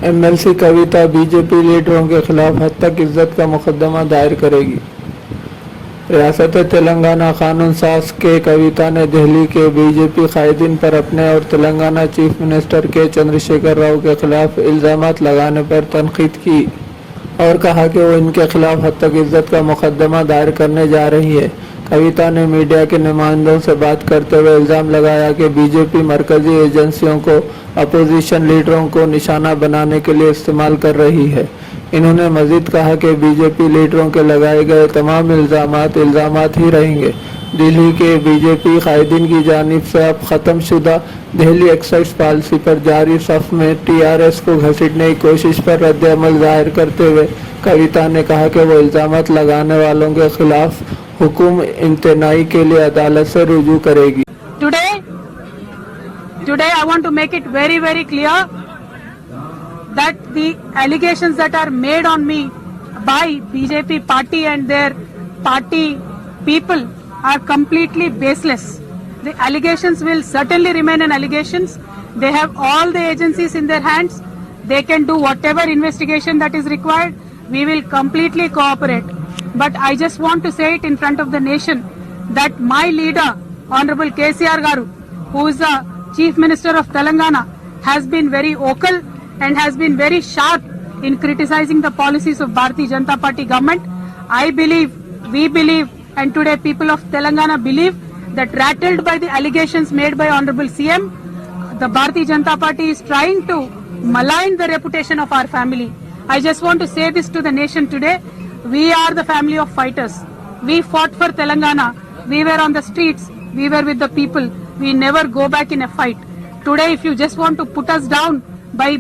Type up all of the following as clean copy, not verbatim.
MLC कविता BJP लीडरों के खिलाफ हद तक इज्जत का मुकदमा दायर करेगी। रियासत तेलंगाना कानून साज के कविता ने दिल्ली के बीजेपी कायदीन पर अपने और तेलंगाना चीफ मिनिस्टर के चंद्रशेखर राव के खिलाफ इल्जामात लगाने पर तनकीद की और कहा कि वो इनके खिलाफ हद तक इज्जत का मुकदमा दायर करने जा रही है। कविता ने मीडिया के नुमाइंदों से बात करते हुए इल्ज़ाम लगाया कि बीजेपी मरकजी एजेंसियों को अपोजिशन लीडरों को निशाना बनाने के लिए इस्तेमाल कर रही है। इन्होंने मजीद कहा कि बीजेपी लीडरों के लगाए गए तमाम इल्ज़ामात ही रहेंगे। दिल्ली के बीजेपी कायदीन की जानिब से अब ख़त्म शुदा दिल्ली एक्साइज पॉलिसी पर जारी सफ में TRS को घसीटने की कोशिश पर रद्द-ए-अमल जाहिर करते हुए कविता ने कहा कि वो इल्ज़ामात लगाने वालों के खिलाफ हुक्म इंतनाई के लिए अदालत से रुजू करेगी। Today I want to make it very clear that the allegations that are made on me by BJP party and their party people are completely baseless. The allegations will certainly remain an allegations. They have all the agencies in their hands. They can do whatever investigation that is required. We will completely cooperate. But I just want to say it in front of the nation that my leader, Honorable KCR Garu, who is the Chief Minister of Telangana, has been very vocal and has been very sharp in criticizing the policies of Bharatiya Janata Party government. I believe, we believe, and today people of Telangana believe that rattled by the allegations made by Honorable CM, the Bharatiya Janata Party is trying to malign the reputation of our family. I just want to say this to the nation today. We are the family of fighters. We fought for Telangana. We were on the streets. We were with the people. We never go back in a fight. Today, if you just want to put us down by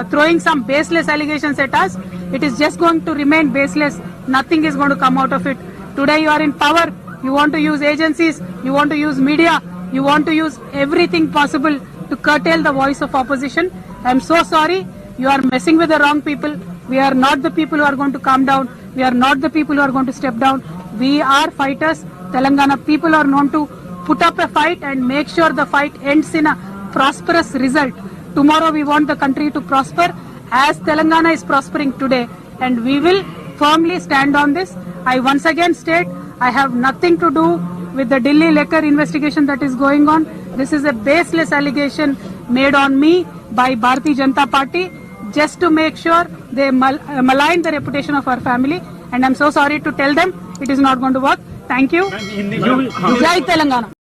throwing some baseless allegations at us, it is just going to remain baseless. Nothing is going to come out of it. Today you are in power. You want to use agencies. You want to use media. You want to use everything possible to curtail the voice of opposition. I am so sorry. You are messing with the wrong people. We are not the people who are going to calm down. We are not the people who are going to step down. We are fighters. Telangana people are known to put up a fight and make sure the fight ends in a prosperous result. Tomorrow we want the country to prosper as Telangana is prospering today, and we will firmly stand on this. I once again state I have nothing to do with the Delhi liquor investigation that is going on. This is a baseless allegation made on me by Bharatiya Janata Party just to make sure they malign the reputation of our family, and I'm so sorry to tell them it is not going to work. Thank you. Jai Telangana.